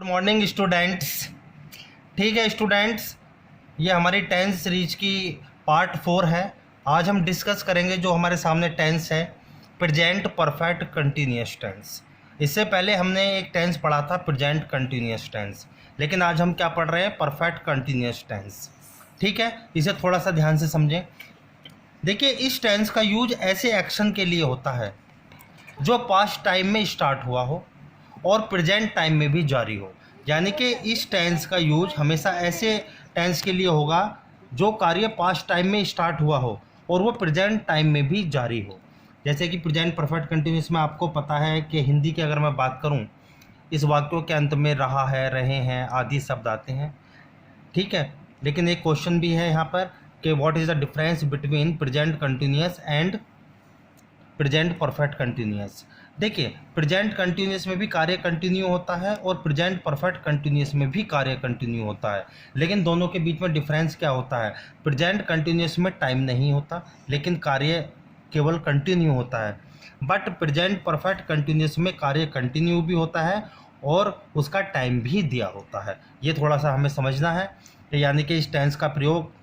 Morning students. ठीक है students, ये हमारी टेंस सीरीज की पार्ट 4 है। आज हम डिस्कस करेंगे जो हमारे सामने टेंस है, प्रेजेंट परफेक्ट कंटिन्यूअस टेंस। इससे पहले हमने एक टेंस पढ़ा था प्रेजेंट कंटिन्यूअस टेंस, लेकिन आज हम क्या पढ़ रहे हैं, परफेक्ट कंटिन्यूअस टेंस। ठीक है, इसे थोड़ा सा ध्यान से समझें। देखिए, इस टेंस का यूज ऐसे एक्शन के लिए होता है जो पास्ट टाइम में स्टार्ट हुआ हो और प्रेजेंट टाइम में भी जारी हो। यानी कि इस टेंस का यूज हमेशा ऐसे टेंस के लिए होगा जो कार्य पास्ट टाइम में स्टार्ट हुआ हो और वो प्रेजेंट टाइम में भी जारी हो। जैसे कि प्रेजेंट परफेक्ट कंटिन्यूअस में आपको पता है कि हिंदी की अगर मैं बात करूं, इस वाक्यों के अंत में रहा है, रहे हैं आदि शब्द आते हैं। ठीक है, लेकिन एक क्वेश्चन भी है यहाँ पर कि what is the difference between present continuous and present perfect continuous. देखिए, प्रेजेंट कंटिन्यूअस में भी कार्य कंटिन्यू होता है और प्रेजेंट परफेक्ट कंटिन्यूअस में भी कार्य कंटिन्यू होता है, लेकिन दोनों के बीच में डिफरेंस क्या होता है। प्रेजेंट कंटिन्यूअस में टाइम नहीं होता लेकिन कार्य केवल कंटिन्यू होता है, बट प्रेजेंट परफेक्ट कंटिन्यूअस में कार्य कंटिन्यू भी होता है और उसका टाइम भी दिया होता है। ये थोड़ा सा हमें समझना है, यानी कि इस टेंस का प्रयोग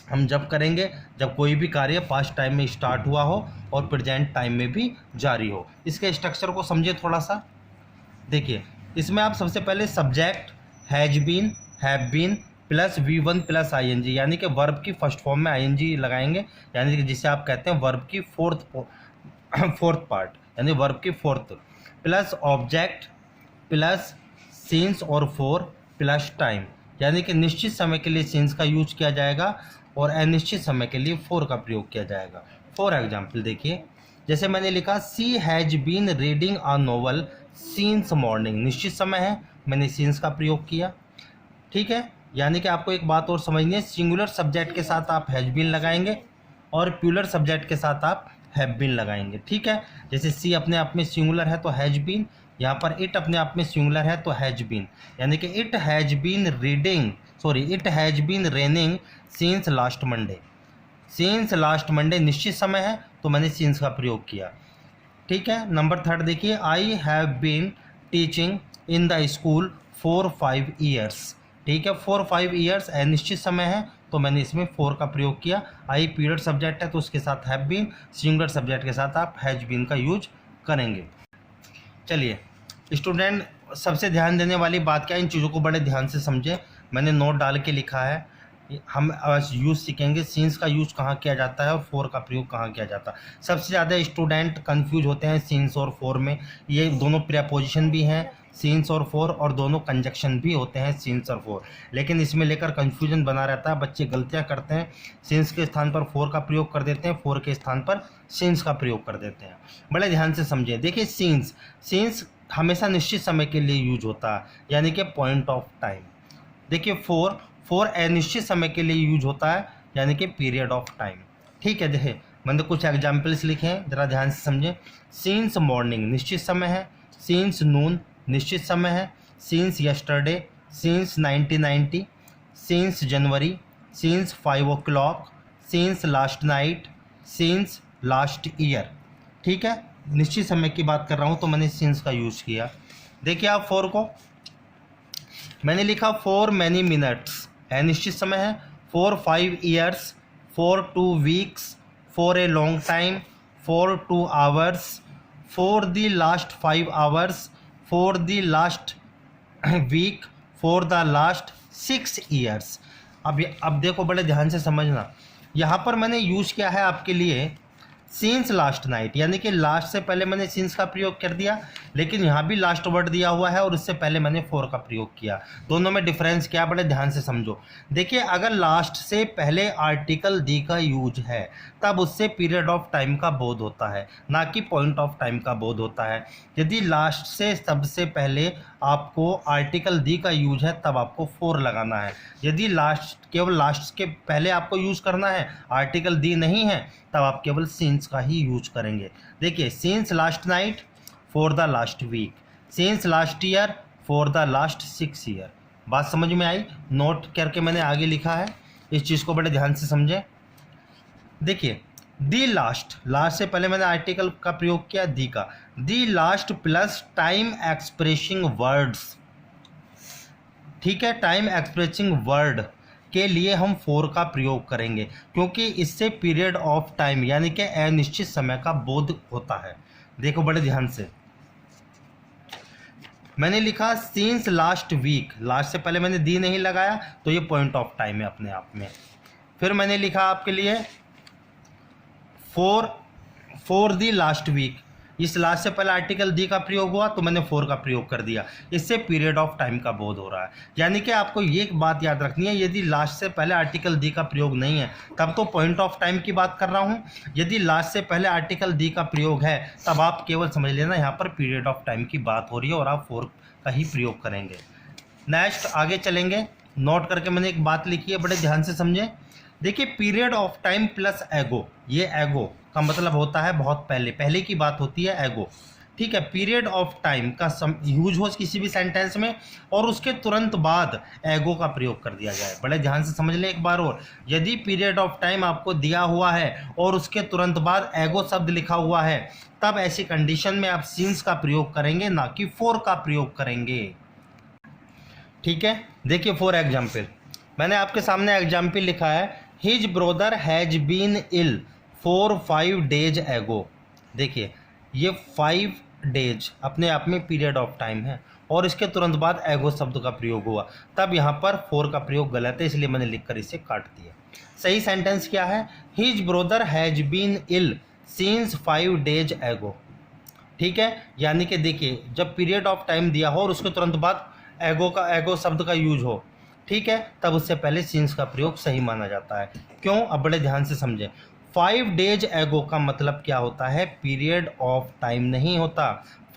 हम जब करेंगे जब कोई भी कार्य पास्ट टाइम में स्टार्ट हुआ हो और प्रेजेंट टाइम में भी जारी हो। इसके स्ट्रक्चर को समझिए थोड़ा सा। देखिए, इसमें आप सबसे पहले subject has been, have been plus V1 plus ING, यानी कि वर्ब की फर्स्ट फॉर्म में ING लगाएंगे, यानी कि जिसे आप कहते हैं वर्ब की फोर्थ पार्ट, यानी वर्ब की fourth, plus object plus scenes और फॉर प्लस टाइम, यानी कि निश्चित समय के लिए सीन्स का यूज किया जाएगा और अनिश्चित समय के लिए फॉर का प्रयोग किया जाएगा। फॉर एग्जाम्पल देखिए, जैसे मैंने लिखा she has been reading a novel since morning, निश्चित समय है, मैंने सिंस का प्रयोग किया। ठीक है, यानी कि आपको एक बात और समझनी है, सिंगुलर सब्जेक्ट के साथ आप हैज बीन लगाएंगे और प्लूरल सब्जेक्ट के साथ आप हैव बीन लगाएंगे। ठीक है, जैसे सी अपने आप में सिंगुलर है तो हैज बीन, यहाँ पर इट अपने आप में सिंगुलर है तो हैज बीन, यानी कि it has been raining since last Monday. Since last Monday निश्चित समय है तो मैंने सिंस का प्रयोग किया। ठीक है, नंबर 3 देखिए, I have been teaching in the school for 5 years. ठीक है, 4-5 ईयर्स अनिश्चित समय है तो मैंने इसमें फॉर का प्रयोग किया। आई पीरियड सब्जेक्ट है तो उसके साथ हैव बीन, सिंगुलर सब्जेक्ट के साथ आप हैज बीन का यूज करेंगे। चलिए स्टूडेंट, सबसे ध्यान देने वाली बात क्या है, इन चीज़ों को बड़े ध्यान से समझें। मैंने नोट डाल के लिखा है, हम आज यूज़ सीखेंगे सीन्स का यूज कहाँ किया जाता है और फोर का प्रयोग कहाँ किया जाता है। सबसे ज़्यादा स्टूडेंट कंफ्यूज होते हैं सीन्स और फोर में। ये दोनों प्रीपोजिशन भी हैं सीन्स और फोर, और दोनों कंजक्शन भी होते हैं सीन्स और फोर, लेकिन इसमें लेकर कंफ्यूजन बना रहता है। बच्चे गलतियाँ करते हैं, सीन्स के स्थान पर फोर का प्रयोग कर देते हैं, फोर के स्थान पर सीन्स का प्रयोग कर देते हैं। बड़े ध्यान से समझें। देखिए, सीन्स हमेशा निश्चित समय के लिए यूज होता है, यानी कि पॉइंट ऑफ टाइम। देखिए, फोर अनिश्चित समय के लिए यूज होता है, यानी कि पीरियड ऑफ टाइम। ठीक है, देखिए मैंने कुछ एग्जाम्पल्स लिखे हैं, ज़रा ध्यान से समझें। सीन्स मॉर्निंग निश्चित समय है, सीन्स नून निश्चित समय है, since yesterday, since 1990, since January, since 5 o'clock, since last night, since last year. ठीक है, निश्चित समय की बात कर रहा हूँ तो मैंने सीन्स का यूज़ किया। देखिए आप फोर को मैंने लिखा फॉर मैनी मिनट्स, अनिश्चित समय है, for 5 years, for 2 weeks, for a long time, for 2 hours, for the last 5 hours, for the last week, for the last 6 years. अब देखो बड़े ध्यान से समझना, यहाँ पर मैंने यूज किया है आपके लिए सीन्स लास्ट नाइट, यानी कि लास्ट से पहले मैंने सीन्स का प्रयोग कर दिया, लेकिन यहाँ भी लास्ट वर्ड दिया हुआ है और उससे पहले मैंने फोर का प्रयोग किया। दोनों में डिफरेंस क्या, बड़े ध्यान से समझो। देखिए, अगर लास्ट से पहले आर्टिकल दी का यूज है तब उससे पीरियड ऑफ टाइम का बोध होता है, ना कि पॉइंट ऑफ टाइम का बोध होता है। यदि लास्ट से सबसे पहले आपको आर्टिकल दी का यूज है तब आपको फोर लगाना है। यदि केवल लास्ट के पहले आपको यूज करना है, आर्टिकल दी नहीं है, तब आप केवल सीन्स का ही यूज करेंगे। देखिए, since last night for the last week, since last year for the last 6 year. बात समझ में आई? नोट करके मैंने आगे लिखा है, इस चीज़ को बड़े ध्यान से समझें। देखिए, दी लास्ट से पहले मैंने आर्टिकल का प्रयोग किया दी का, दी last plus time expressing words, ठीक है, टाइम एक्सप्रेसिंग वर्ड के लिए हम फॉर का प्रयोग करेंगे, क्योंकि इससे पीरियड ऑफ टाइम यानी कि अनिश्चित समय का बोध होता है। देखो बड़े ध्यान से, मैंने लिखा सिंस लास्ट वीक, लास्ट से पहले मैंने दी नहीं लगाया तो ये पॉइंट ऑफ टाइम है अपने आप में। फिर मैंने लिखा आपके लिए फॉर दी लास्ट वीक, इस लास्ट से पहले आर्टिकल दी का प्रयोग हुआ तो मैंने फॉर का प्रयोग कर दिया, इससे पीरियड ऑफ टाइम का बोध हो रहा है। यानी कि आपको ये एक बात याद रखनी है, यदि लास्ट से पहले आर्टिकल दी का प्रयोग नहीं है तब तो पॉइंट ऑफ टाइम की बात कर रहा हूँ, यदि लास्ट से पहले आर्टिकल दी का प्रयोग है तब आप केवल समझ लेना यहाँ पर पीरियड ऑफ टाइम की बात हो रही है और आप फॉर का ही प्रयोग करेंगे। नेक्स्ट आगे चलेंगे, नोट करके मैंने एक बात लिखी है, बड़े ध्यान से समझें। देखिए पीरियड ऑफ टाइम प्लस एगो, ये एगो का मतलब होता है बहुत पहले, पहले की बात होती है एगो। ठीक है, पीरियड ऑफ टाइम का यूज हो किसी भी सेंटेंस में और उसके तुरंत बाद एगो का प्रयोग कर दिया जाए। बड़े ध्यान से समझ लें एक बार और, यदि पीरियड ऑफ टाइम आपको दिया हुआ है और उसके तुरंत बाद एगो शब्द लिखा हुआ है तब ऐसी कंडीशन में आप सिंस का प्रयोग करेंगे, ना कि फॉर का प्रयोग करेंगे। ठीक है, देखिए फॉर एग्जाम्पल, मैंने आपके सामने एग्जाम्पल लिखा है, his brother has been ill for 5 days एगो। देखिए ये 5 days अपने आप में पीरियड ऑफ टाइम है और इसके तुरंत बाद एगो शब्द का प्रयोग हुआ, तब यहाँ पर फॉर का प्रयोग गलत है, इसलिए मैंने लिखकर इसे काट दिया। सही सेंटेंस क्या है, his brother has been ill since 5 days एगो। ठीक है, यानी कि देखिए जब पीरियड ऑफ टाइम दिया हो और उसके तुरंत बाद एगो शब्द का यूज हो, ठीक है, तब उससे पहले सिंस का प्रयोग सही माना जाता है। क्यों, अब बड़े ध्यान से समझें। 5 days एगो का मतलब क्या होता है, पीरियड ऑफ टाइम नहीं होता।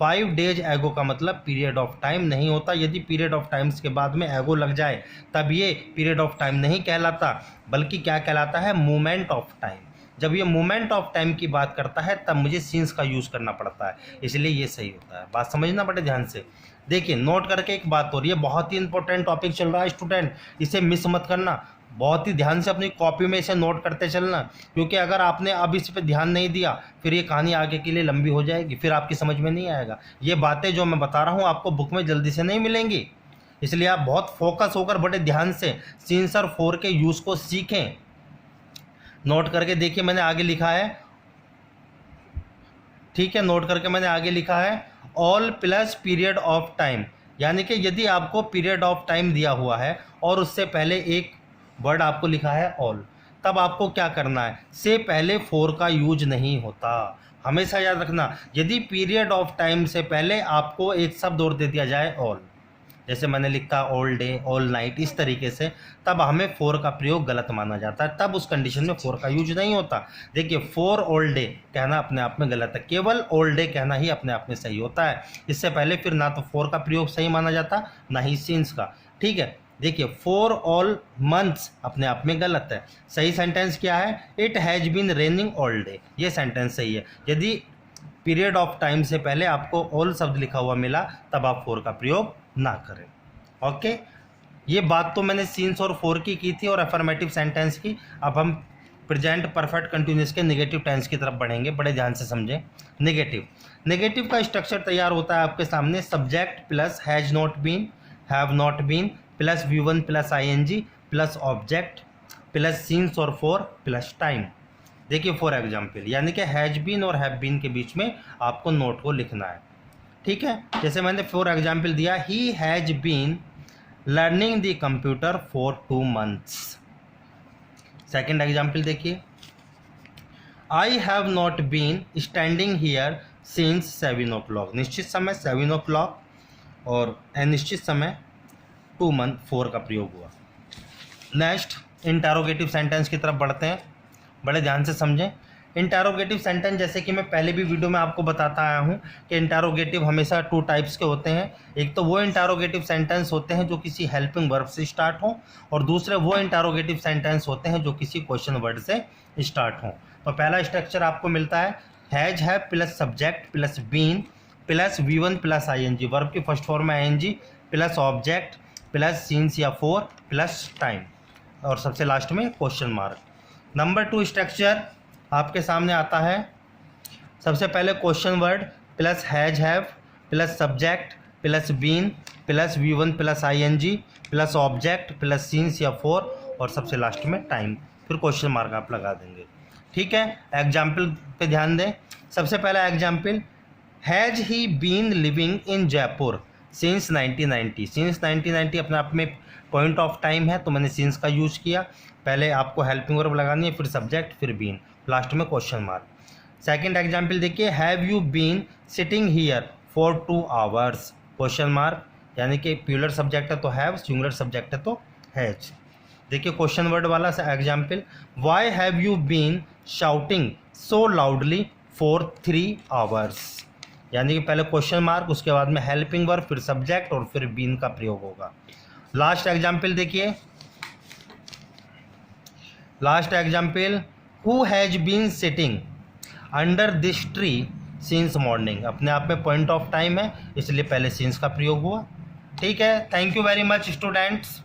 5 days एगो का मतलब पीरियड ऑफ टाइम नहीं होता। यदि पीरियड ऑफ टाइम्स के बाद में एगो लग जाए तब ये पीरियड ऑफ टाइम नहीं कहलाता, बल्कि क्या कहलाता है, मोमेंट ऑफ टाइम। जब ये मोमेंट ऑफ टाइम की बात करता है तब मुझे सिंस का यूज़ करना पड़ता है, इसलिए ये सही होता है। बात समझना बड़े ध्यान से। देखिए नोट करके एक बात हो रही है, बहुत ही इंपॉर्टेंट टॉपिक चल रहा है स्टूडेंट, इसे मिस मत करना, बहुत ही ध्यान से अपनी कॉपी में इसे नोट करते चलना, क्योंकि अगर आपने अब इस पर ध्यान नहीं दिया फिर ये कहानी आगे के लिए लंबी हो जाएगी, फिर आपकी समझ में नहीं आएगा। ये बातें जो मैं बता रहा हूँ आपको बुक में जल्दी से नहीं मिलेंगी, इसलिए आप बहुत फोकस होकर बड़े ध्यान से सिंस और फॉर के यूज़ को सीखें। नोट करके देखिए मैंने आगे लिखा है, ठीक है, नोट करके मैंने आगे लिखा है all plus period of time, यानी कि यदि आपको पीरियड ऑफ टाइम दिया हुआ है और उससे पहले एक वर्ड आपको लिखा है ऑल, तब आपको क्या करना है, से पहले फॉर का यूज नहीं होता। हमेशा याद रखना, यदि पीरियड ऑफ टाइम से पहले आपको एक शब्द और दे दिया जाए ऑल, जैसे मैंने लिखा ऑल डे, ऑल नाइट, इस तरीके से, तब हमें फॉर का प्रयोग गलत माना जाता है, तब उस कंडीशन में फॉर का यूज नहीं होता। देखिए फॉर ऑल डे कहना अपने आप में गलत है, केवल ऑल डे कहना ही अपने आप में सही होता है। इससे पहले फिर ना तो फॉर का प्रयोग सही माना जाता ना ही सिंस का। ठीक है, देखिए फॉर ऑल मंथ्स अपने आप में गलत है। सही सेंटेंस क्या है, it has been raining all day, ये सेंटेंस सही है। यदि पीरियड ऑफ टाइम से पहले आपको ऑल शब्द लिखा हुआ मिला तब आप फॉर का प्रयोग ना करें। ओके, ये बात तो मैंने सिंस और फॉर की थी और अफर्मेटिव सेंटेंस की। अब हम प्रेजेंट परफेक्ट कंटिन्यूअस के नेगेटिव टेंस की तरफ बढ़ेंगे, बड़े ध्यान से समझें। नेगेटिव का स्ट्रक्चर तैयार होता है आपके सामने, subject plus has not been, have not been plus V1 plus ING plus object plus since और फॉर प्लस टाइम। देखिए फॉर एग्जाम्पल, यानी कि हैज बीन और हैव बीन के बीच में आपको नोट को लिखना है। ठीक है, जैसे मैंने फॉर एग्जाम्पल दिया, he has been learning the computer for 2 months। Second example देखिए, I have not been standing here since 7 o'clock। निश्चित समय 7 o'clock और अनिश्चित समय 2 month, 4 का प्रयोग हुआ। नेक्स्ट इंटरोगेटिव सेंटेंस की तरफ बढ़ते हैं, बड़े ध्यान से समझें। इंटरोगेटिव सेंटेंस, जैसे कि मैं पहले भी वीडियो में आपको बताता आया हूँ कि इंटरोगेटिव हमेशा 2 टाइप्स के होते हैं। एक तो वो इंटरोगेटिव सेंटेंस होते हैं जो किसी हेल्पिंग वर्ब से स्टार्ट हो, और दूसरे वो इंटरोगेटिव सेंटेंस होते हैं जो किसी क्वेश्चन वर्ड से स्टार्ट हो। तो पहला स्ट्रक्चर आपको मिलता है, हैज है plus subject plus been plus V1 plus ING, verb की फर्स्ट फॉर्म में ING plus object plus since या फॉर प्लस टाइम, और सबसे लास्ट में क्वेश्चन मार्क। नंबर 2 स्ट्रक्चर आपके सामने आता है, सबसे पहले question word plus has have plus subject plus been plus V1 plus ING plus object plus since या फॉर और सबसे लास्ट में टाइम, फिर क्वेश्चन मार्क आप लगा देंगे। ठीक है, एग्जाम्पल पे ध्यान दें। सबसे पहला example, has he been living in Jaipur since 1990। Since 1990 अपने आप में पॉइंट ऑफ टाइम है, तो मैंने सिंस का यूज किया। पहले आपको हेल्पिंग वर्ब लगानी है, फिर सब्जेक्ट, फिर बीन, लास्ट में क्वेश्चन मार्क। सेकंड एग्जाम्पल देखिए, have you been sitting here for 2 hours, question mark, यानी कि प्लूरल सब्जेक्ट है तो हैव, सिंगुलर सब्जेक्ट है तो हैज। देखिए क्वेश्चन वर्ड वाला example, why have you been shouting so loudly for 3 hours, यानी कि पहले क्वेश्चन मार्क, उसके बाद में हेल्पिंग वर्ब, फिर सब्जेक्ट और फिर बीन का प्रयोग होगा। लास्ट एग्जाम्पल देखिए, last example, who has been sitting under this tree since morning, अपने आप में पॉइंट ऑफ टाइम है, इसलिए पहले सिंस का प्रयोग हुआ। ठीक है, thank you very much students.